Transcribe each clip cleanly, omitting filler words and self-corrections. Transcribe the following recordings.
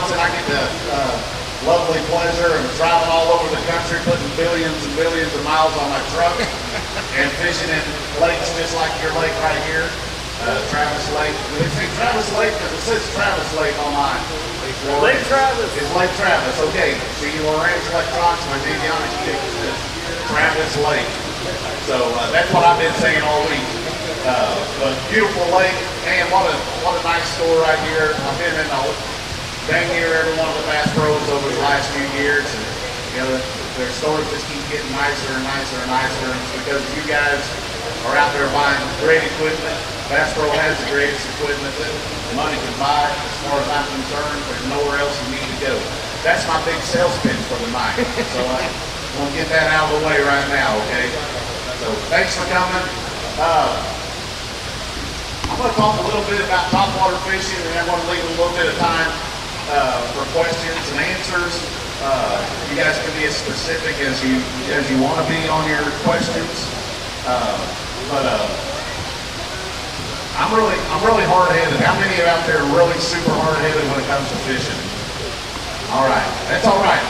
Johnson, I get the lovely pleasure of driving all over the country, putting billions and billions of miles on my truck and fishing in lakes just like your lake right here, Travis Lake. They say Travis Lake because it says Travis Lake on mine. Lake Travis. It's Lake Travis. Okay, so you will arrange electronics, my avionics kick is Travis Lake. So that's what I've been saying all week. But beautiful lake, and what a nice store right here. I've been in dang near every one of the Bass Pros over the last few years, and you know their stores just keep getting nicer and nicer and nicer. And it's because you guys are out there buying great equipment. Bass Pro has the greatest equipment that money can buy. As far as I'm concerned, there's nowhere else you need to go. That's my big sales pitch for the night. So I'm gonna get that out of the way right now, okay? So thanks for coming. I'm going to talk a little bit about topwater fishing, and I want to leave a little bit of time for questions and answers. You guys can be as specific as you want to be on your questions. I'm really hard-headed. How many out there are really super hard-headed when it comes to fishing? All right, that's all right.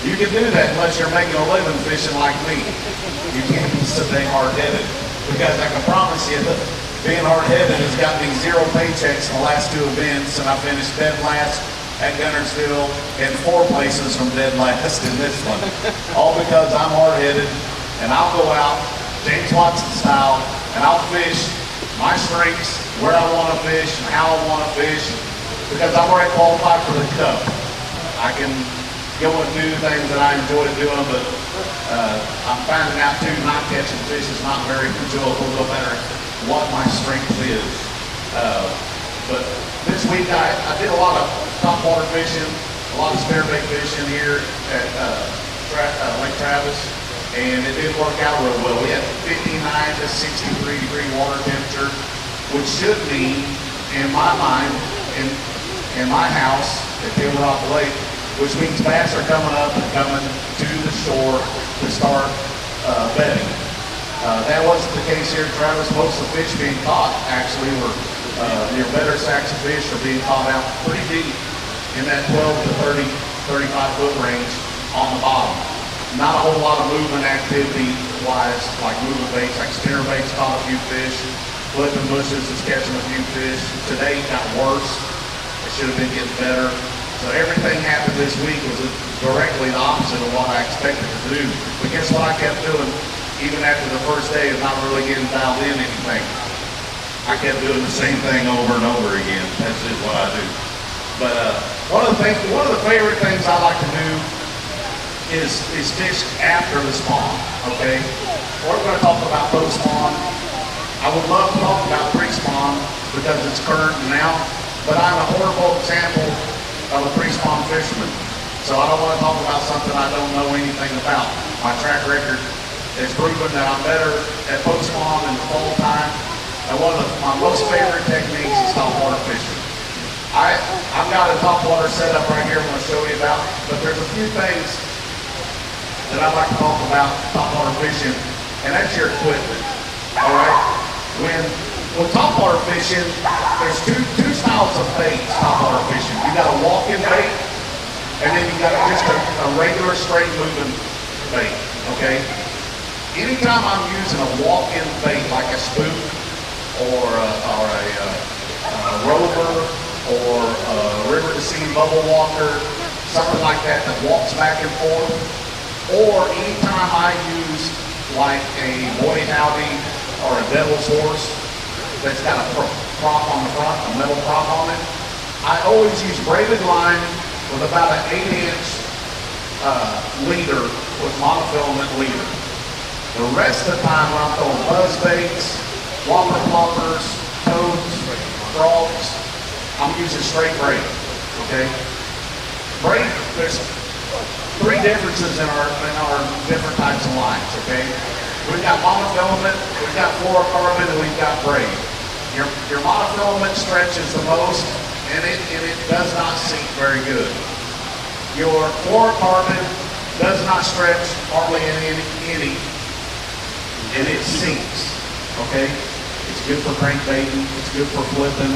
You can do that unless you're making a living fishing like me. You can't be so dang hard-headed, because I can promise you that being hard-headed has got me 0 paychecks in the last 2 events, and I finished dead last at Gunnersville and 4 places from dead last in this one. All because I'm hard-headed, and I'll go out, James Watson style, and I'll fish my strengths, where I want to fish, and how I want to fish, because I'm already qualified for the Cup. I can go and do things that I enjoy doing, but I'm finding out too, not catching fish is not very enjoyable, no matter what my strength is. But this week I did a lot of topwater fishing, a lot of spinnerbait fishing here at Lake Travis, and it didn't work out real well. We had 59 to 63 degree water temperature, which should mean, in my mind, in my house at Taylor Rock Lake, which means bass are coming up and coming to the shore to start bedding. That wasn't the case here at Travis. Most of the fish being caught actually were your better sacks of fish are being caught out pretty deep in that 12 to 30, 35 foot range on the bottom. Not a whole lot of movement activity wise, like moving baits, like spinner baits caught a few fish, flipping bushes is catching a few fish. Today got worse. It should have been getting better. So everything happened this week was directly the opposite of what I expected to do. But guess what I kept doing? Even after the first day of not really getting dialed in anything, I kept doing the same thing over and over again. That's just what I do. But one of the favorite things I like to do is fish after the spawn. Okay, we're going to talk about post-spawn. I would love to talk about pre-spawn because it's current now, but I'm a horrible example of a pre-spawn fisherman. So I don't want to talk about something I don't know anything about. My track record has proven that I'm better at post-spawn in the fall time. And one of my most favorite techniques is topwater fishing. I've got a topwater setup right here I'm going to show you about, but there's a few things that I'd like to talk about topwater fishing, and that's your equipment. All right? When topwater fishing, there's two styles of baits topwater fishing. You got a walk-in bait, and then you got just a regular straight moving bait. Okay? Anytime I'm using a walk-in bait like a spook or a rover or a river to sea bubble walker, something like that that walks back and forth, or anytime I use like a Boy Howdy or a Devil's Horse that's got a prop on the front, a metal prop on it, I always use braided line with about an 8-inch leader with monofilament leader. The rest of the time when I'm throwing buzz baits, whopper ploppers, toads, frogs, I'm using straight braid, okay? Braid, there's 3 differences in our different types of lines, okay? We've got monofilament, we've got fluorocarbon, and we've got braid. Your monofilament stretches the most, and it does not sink very good. Your fluorocarbon does not stretch hardly any, and it sinks, okay? It's good for crankbaiting, it's good for flipping,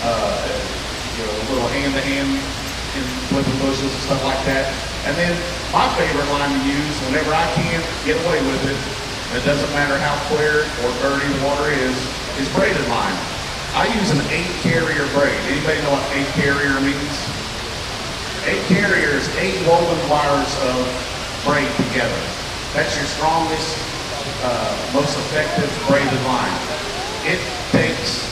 a little hand-to-hand in flipping bushes and stuff like that. And then my favorite line to use whenever I can get away with it, it doesn't matter how clear or dirty the water is braided line. I use an 8-carrier braid. Anybody know what 8-carrier means? 8-carrier is 8 woven wires of braid together. That's your strongest, most effective braided line. It takes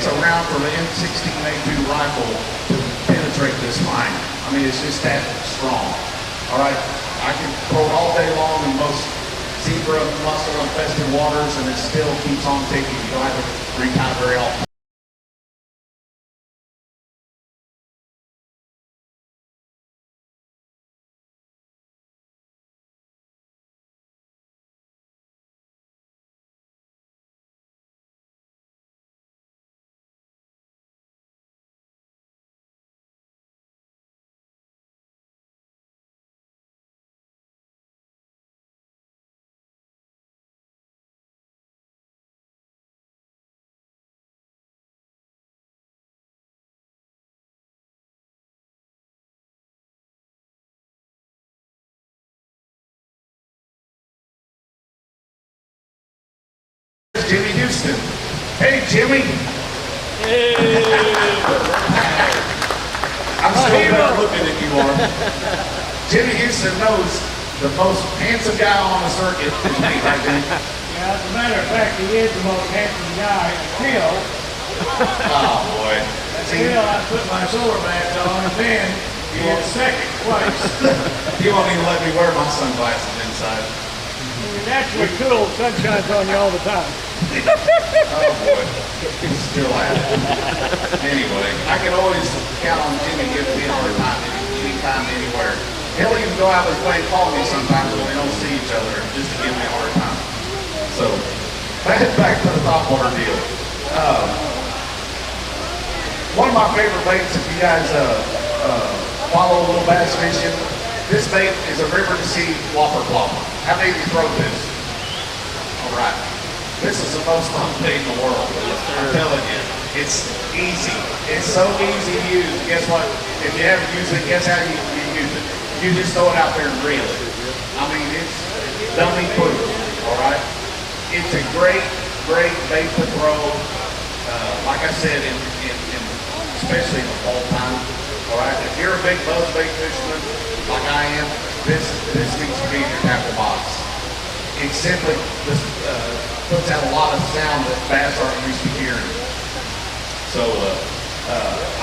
a round from an M16A2 rifle to penetrate this line. I mean, it's just that strong. All right, I can throw it all day long in most zebra mussel infested waters, and it still keeps on ticking. You don't have to retie very often. Jimmy Houston. Hey, Jimmy. Hey. I'm still better looking than you are. Jimmy Houston knows the most handsome guy on the circuit is me right then. Yeah, as a matter of fact, he is the most handsome guy until boy. I put my solar mask on, and then he had second place. He won't even let me wear my sunglasses inside. You're naturally cool, sun shines on you all the time. Oh boy, he's still at it. Anyway, I can always count on Jimmy giving me a hard time anytime, anywhere. He'll even go out of his way and call me sometimes when we don't see each other just to give me a hard time. So, back to the topwater deal. One of my favorite baits, if you guys follow a little bass fishing, this bait is a river to sea whopper plopper. How many of you throw this? All right. This is the most fun bait in the world. I'm telling you, it's easy. It's so easy to use. Guess what? If you haven't used it, guess how you use it? You just throw it out there and reel it. I mean, it's dummy proof. All right. It's a great bait to throw. Like I said, especially in the fall time. All right. If you're a big buzzbait fisherman like I am, this needs to be in your tackle box. It simply just puts out a lot of sound that bass aren't used to hearing. So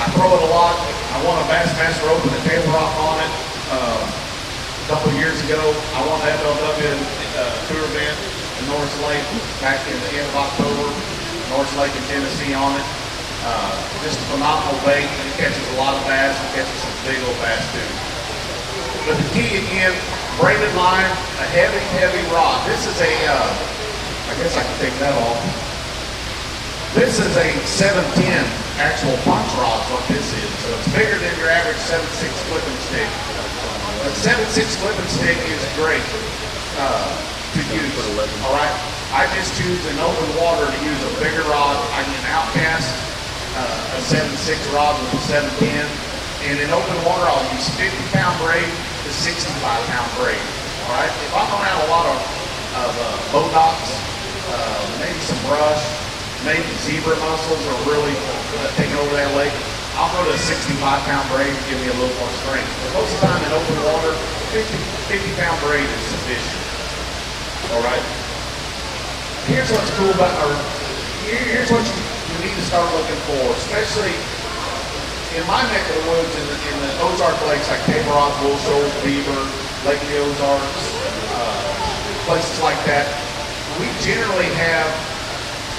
I throw it a lot. I won a Bassmaster Open at Table Rock on it a couple of years ago. I won the FLW tour event in North Lake back in the end of October. North Lake in Tennessee on it. Just a phenomenal bait. It catches a lot of bass. It catches some big old bass too. But the key again, braided line, a heavy rod. This is a, I guess I can take that off. This is a 710 actual punch rod, is what this is. So it's bigger than your average 7.6 flipping stick. A 7.6 flipping stick is great to use, all right? I just choose in open water to use a bigger rod. I can outcast a 7.6 rod with a 710. And in open water, I'll use 50-pound braid to 65-pound braid. All right. If I'm around a lot of boat docks, maybe some brush, maybe zebra mussels are really taking over that lake, I'll go to a 65-pound braid to give me a little more strength. But most of the time in open water, 50-pound braid is sufficient. All right. Here's what's cool about, here's what you need to start looking for, especially in my neck of the woods, in the Ozark lakes like Table Rock, Bull Shoals, Beaver, Lake of the Ozarks, places like that, we generally have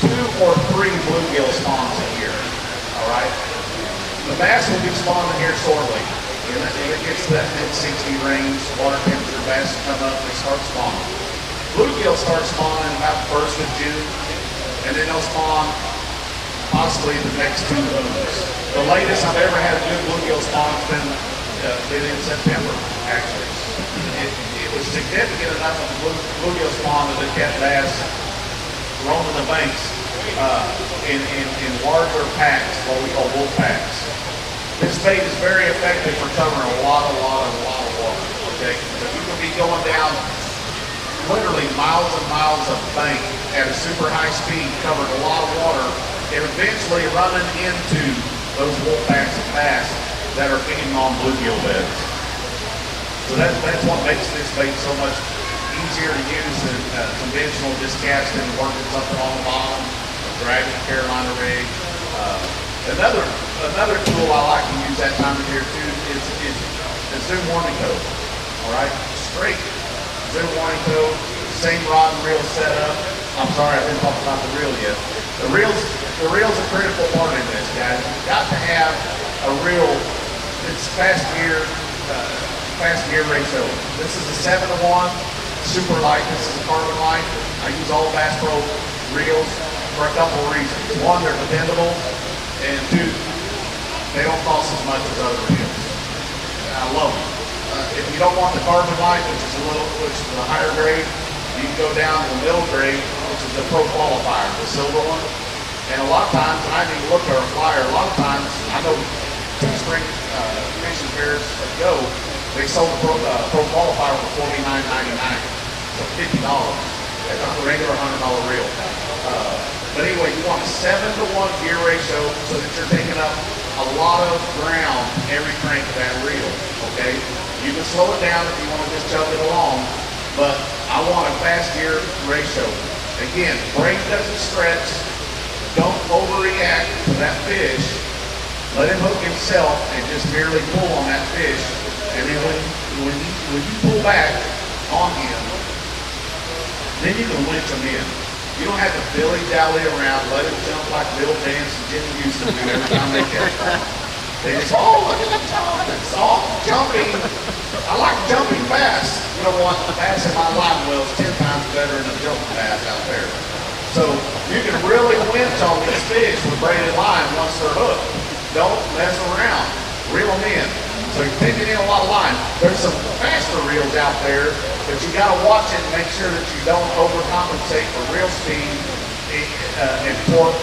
2 or 3 bluegill spawns a year. All right, the bass will be spawning here shortly. And it gets to that mid-60 range, water temperature, bass come up, they start spawning. Bluegill start spawning about the 1st of June, and then they'll spawn possibly the next 2 moons. The latest I've ever had a good bluegill spawn has been in September, actually. It was significant enough of the bluegill spawn that it kept bass roaming the banks in larger packs, what we call wolf packs. This bait is very effective for covering a lot of water, okay? So you can be going down literally miles and miles of bank at a super high speed, covering a lot of water, and eventually running into those wolfbacks and bass that are feeding on bluegill beds. So that's what makes this bait so much easier to use than conventional just casting and working something on the bottom, dragging a Carolina rig. Another tool I like to use that time of year too is Zoom warning code. All right, straight Zoom warning code, same rod and reel setup. I'm sorry, I didn't talk about the reel yet. The reel's a critical part in this, guys. You've got to have a reel that's fast gear ratio. This is a 7-to-1, super light. This is a carbon light. I use all Bass Pro reels for a couple of reasons. One, they're dependable, and two, they don't cost as much as other reels. I love them. If you don't want the carbon light, which is a higher grade, you can go down to the middle grade, which is the Pro Qualifier, the silver one. And a lot of times, and I didn't even look at our flyer, a lot of times, I know 2 spring fishing fairs ago, they sold the Pro Qualifier for $49.99, so $50 at a regular $100 reel. But anyway, you want a 7-to-1 gear ratio so that you're taking up a lot of ground every crank of that reel, okay? You can slow it down if you want to just chug it along, but I want a fast gear ratio. Again, brain doesn't stretch. Don't overreact to that fish. Let him hook himself and just merely pull on that fish. And then when you pull back on him, then you can winch him in. You don't have to dilly-dally around, let him jump like Bill Dance and Jimmy Houston do every time they catch one. They just, oh, look at the top, it's all jumping. I like jumping bass. You know what? The bass in my live well is 10 times better than a jumping bass out there. So you can really winch on these fish with braided line once they're hooked. Don't mess around. Reel them in. So you're taking in a lot of line. There's some faster reels out there, but you got to watch it and make sure that you don't overcompensate for reel speed and torque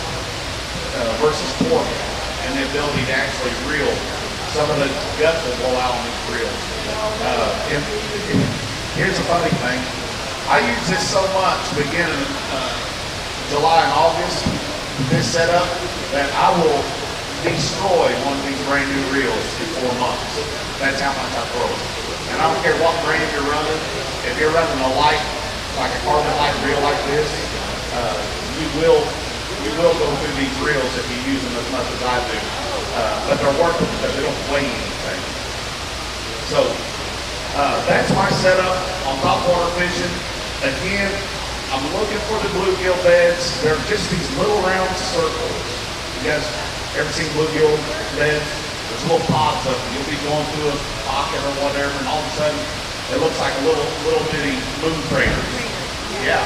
versus torque, and the ability to actually reel. Some of the gut will blow out on these reels. Here's a funny thing. I use this so much beginning July and August, this setup, that I will destroy one of these brand new reels in 4 months. That's how much I throw it. And I don't care what brand you're running. If you're running a light, like a carbon light reel like this, you will go through these reels if you use them as much as I do. But they're worth it because they don't weigh anything. So that's my setup on topwater fishing. Again, I'm looking for the bluegill beds. They're just these little round circles. You guys ever seen bluegill beds? There's little pods of them. You'll be going through a pocket or whatever, and all of a sudden it looks like a little bitty moon crater. Yeah,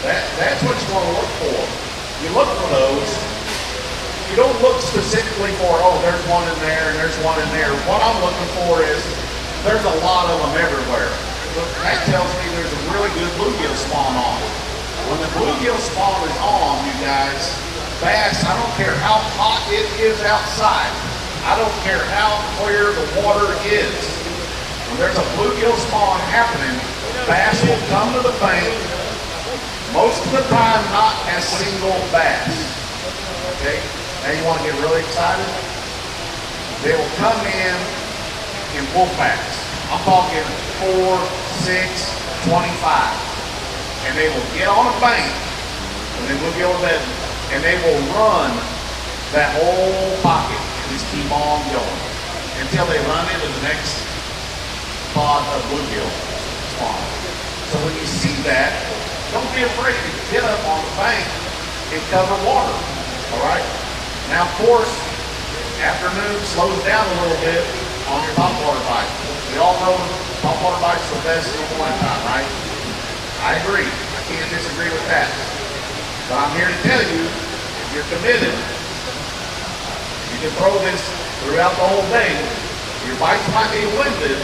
that's what you want to look for. You look for those. You don't look specifically for, oh, there's one in there and there's one in there. What I'm looking for is there's a lot of them everywhere. That tells me there's a really good bluegill spawn on. When the bluegill spawn is on, you guys, bass, I don't care how hot it is outside. I don't care how clear the water is. When there's a bluegill spawn happening, bass will come to the bank, most of the time not as single bass. Okay? Now you want to get really excited? They will come in wolf packs. I'm talking 4, 6, 25. And they will get on a bank, and they will get on bed, and they will run that whole pocket and just keep on going until they run into the next pod of bluegill spawn. So when you see that, don't be afraid to get up on the bank and cover water. All right? Now, of course, afternoon slows down a little bit on your topwater bite. We all know topwater bites are the best in the morning time, right? I agree. I can't disagree with that. But I'm here to tell you, if you're committed, you can throw this throughout the whole day. Your bites might be limited,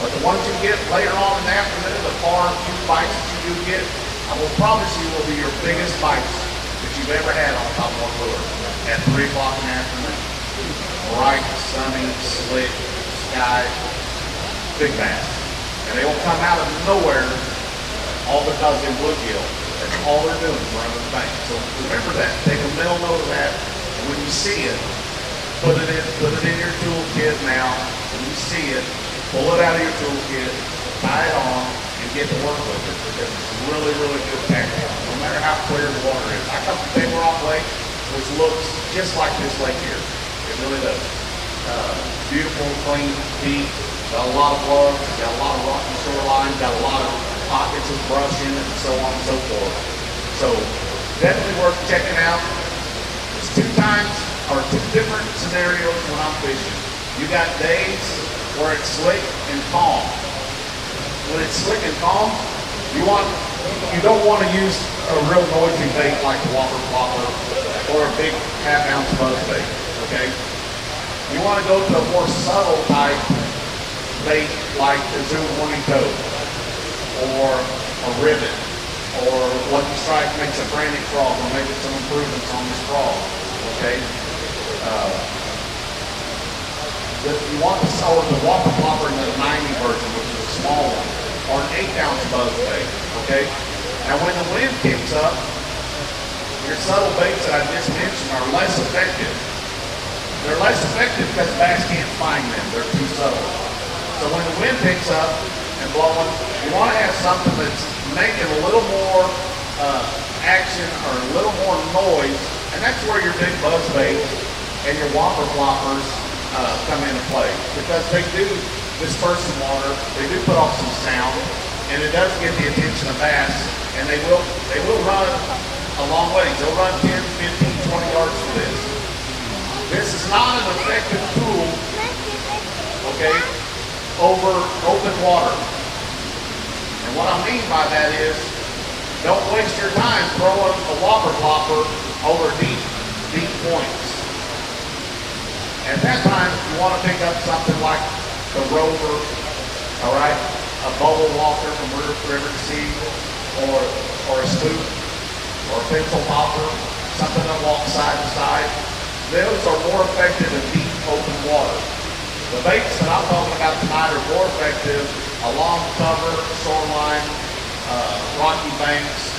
but the ones you get later on in the afternoon, the far few bites that you do get, I will promise you will be your biggest bites that you've ever had on top of one lure at 3 o'clock in the afternoon. All right? sunny, slick, sky, big bass. And they will come out of nowhere all because they bluegill. That's all they're doing is running the bank. So remember that. Take a mental note of that. And when you see it, put it in your toolkit now. When you see it, pull it out of your toolkit, tie it on, and get to work with it. Because it's a really, really good tactic. No matter how clear the water is. I come from Big Rock Lake, which looks just like this lake here. It really does. Beautiful, clean, deep. Got a lot of bluffs, got a lot of rocky shoreline, got a lot of pockets of brushing, and so on and so forth. So definitely worth checking out. There's two different scenarios when I'm fishing. You got days where it's slick and calm. When it's slick and calm, you don't want to use a real noisy bait like a whopper plopper or a big half-ounce buzz bait. Okay? You want to go to a more subtle type bait like the Zoom horny toad or a ribbon or Lucky Strike makes a frantic frog or maybe some improvements on this frog. Okay? You want the whopper plopper in the 90 version, which is a small one, or an 8-ounce buzz bait. Okay? Now when the wind kicks up, your subtle baits that I just mentioned are less effective. They're less effective because bass can't find them. They're too subtle. So when the wind picks up and blowing, you want to have something that's making a little more action or a little more noise, and that's where your big buzz baits and your whopper floppers come into play, because they do disperse some water, they do put off some sound, and it does get the attention of bass, and they will run a long ways. They'll run 10, 15, 20 yards for this. This is not an effective tool, okay, over open water. And what I mean by that is, don't waste your time throwing a whopper plopper over deep points. At that time, you want to pick up something like the Rover, all right, a bubble walker from River to Sea, or a spook, or a pencil popper, something that walks side to side. Those are more effective in deep open water. The baits that I'm talking about tonight are more effective along cover, shoreline, rocky banks,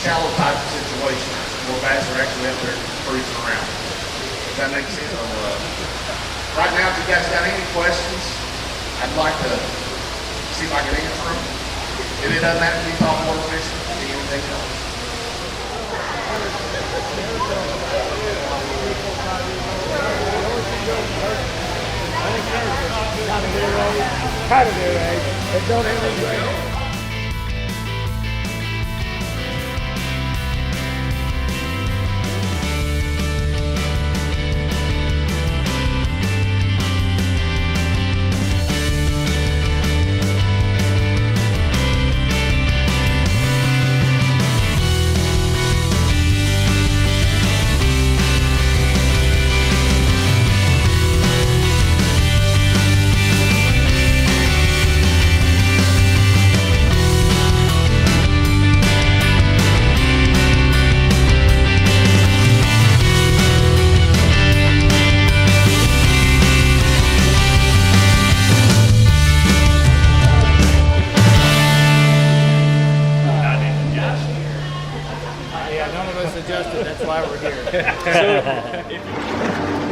shallow type of situations where bass are actually up there cruising around. Does that make sense? So, right now, if you guys got any questions, I'd like to see if I can answer them. If it doesn't have to be topwater fishing, it can be anything else. Kind of their age. They don't have any brain. Adjusted, that's why we're here. So,